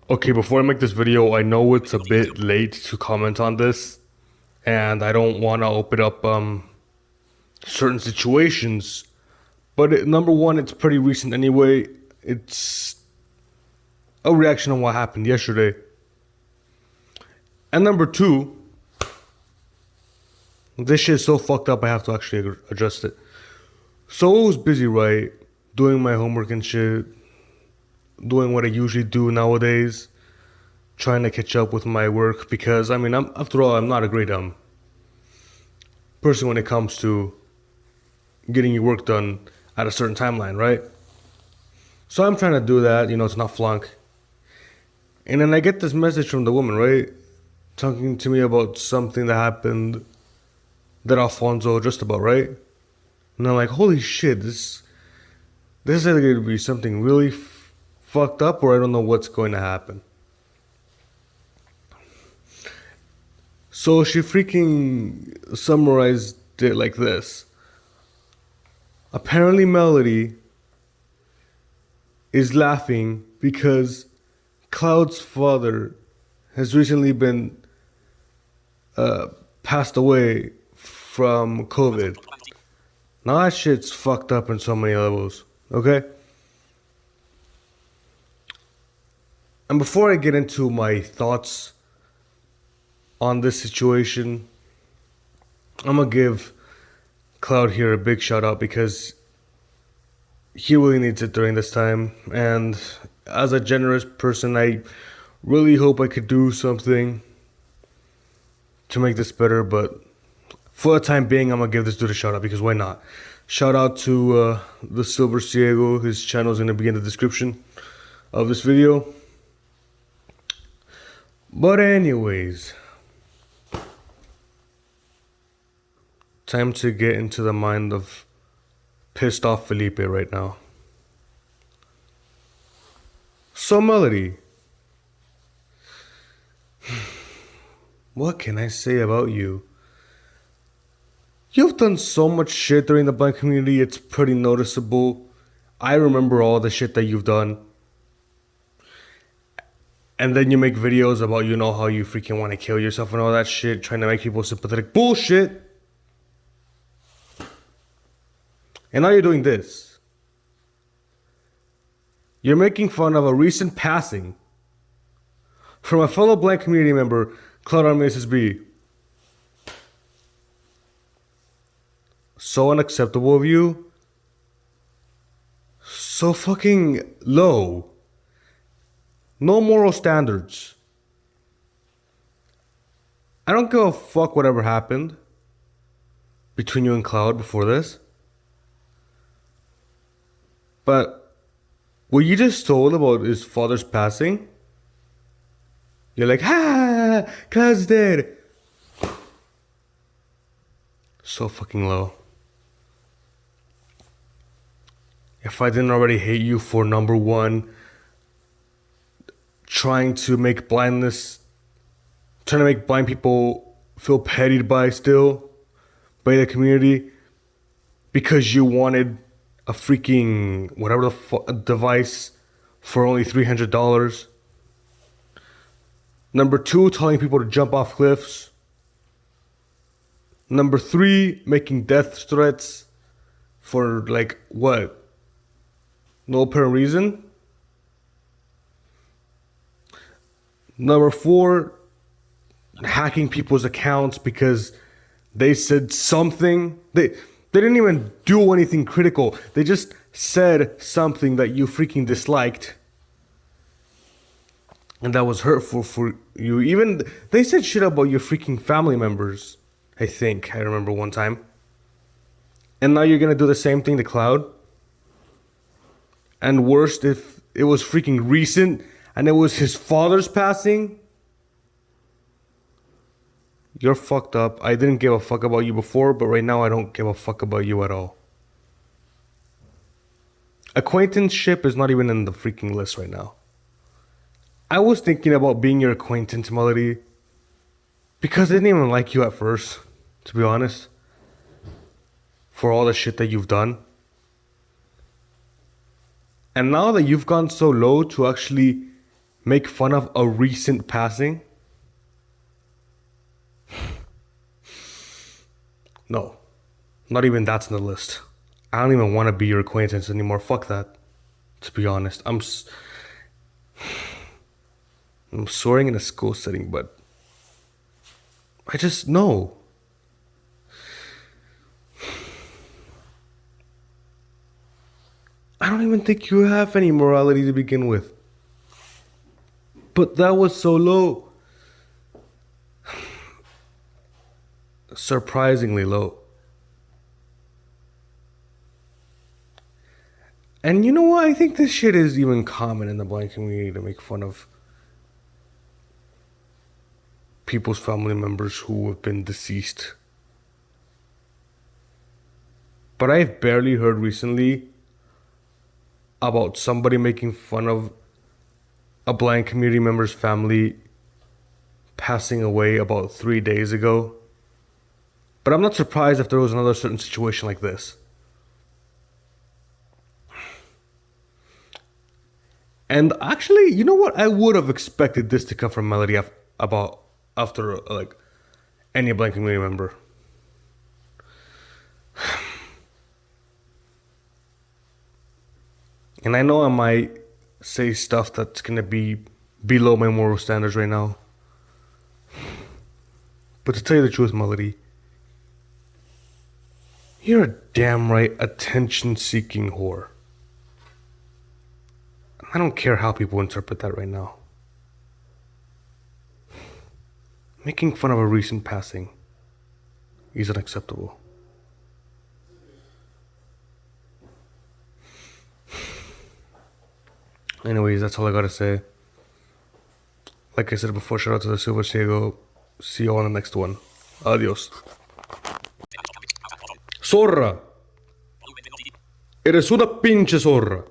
Okay, before I make this video, I know it's a bit late to comment on this, and I don't want to open up certain situations. But number one, it's pretty recent anyway. It's a reaction on what happened yesterday. And number two, this shit is so fucked up I have to actually address it. So I was busy, right? Doing my homework and shit, doing what I usually do nowadays, trying to catch up with my work because after all, I'm not a great person when it comes to getting your work done at a certain timeline, right? So I'm trying to do that, to not flunk. And then I get this message from the woman, right? Talking to me about something that happened that Alfonso just about, right? And I'm like, holy shit, this is either going to be something really fucked up or I don't know what's going to happen. So she freaking summarized it like this. Apparently Melody is laughing because Cloud's father has recently been passed away from COVID. Now that shit's fucked up in so many levels, okay? And before I get into my thoughts on this situation, I'm gonna give Cloud here a big shout out because he really needs it during this time. And as a generous person, I really hope I could do something to make this better. But for the time being, I'm gonna give this dude a shout out because why not? Shout out to the Silver Siego. His channel is gonna be in the description of this video. But anyways, time to get into the mind of pissed off Felipe right now. So Melody, what can I say about you? You've done so much shit during the blind community, it's pretty noticeable. I remember all the shit that you've done. And then you make videos about, how you freaking want to kill yourself and all that shit, trying to make people sympathetic. Bullshit! And now you're doing this. You're making fun of a recent passing from a fellow blind community member, Cloud Mrs. B. So unacceptable of you. So fucking low. No moral standards. I don't give a fuck whatever happened between you and Cloud before this. But what you just told about his father's passing, you're like, Cloud's dead. So fucking low. If I didn't already hate you for number one, trying to make blind people feel petted by the community because you wanted a freaking whatever device for only $300. Number two, telling people to jump off cliffs. Number three, making death threats for like what? No apparent reason. Number four, hacking people's accounts because they said something. They didn't even do anything critical. They just said something that you freaking disliked. And that was hurtful for you. Even they said shit about your freaking family members. I think I remember one time. And now you're gonna do the same thing to Cloud. And worst, if it was freaking recent and it was his father's passing. You're fucked up. I didn't give a fuck about you before, but right now I don't give a fuck about you at all. Acquaintanceship is not even in the freaking list right now. I was thinking about being your acquaintance, Melody, because I didn't even like you at first, to be honest, for all the shit that you've done. And now that you've gone so low to actually make fun of a recent passing? No, not even that's on the list. I don't even want to be your acquaintance anymore. Fuck that. To be honest, I'm soaring in a school setting, but I just no. I don't even think you have any morality to begin with. But that was so low. Surprisingly low. And you know what? I think this shit is even common in the blind community to make fun of people's family members who have been deceased. But I've barely heard recently about somebody making fun of a blind community member's family passing away about 3 days ago. But I'm not surprised if there was another certain situation like this. And actually, you know what? I would have expected this to come from Melody about after like any blind community member. And I know I might say stuff that's gonna be below my moral standards right now. But to tell you the truth, Melody, you're a damn right attention-seeking whore. I don't care how people interpret that right now. Making fun of a recent passing is unacceptable. Anyways, that's all I gotta say. Like I said before, shout out to the Silver Siego. See you on the next one. Adios. Zorra. Eres una pinche zorra.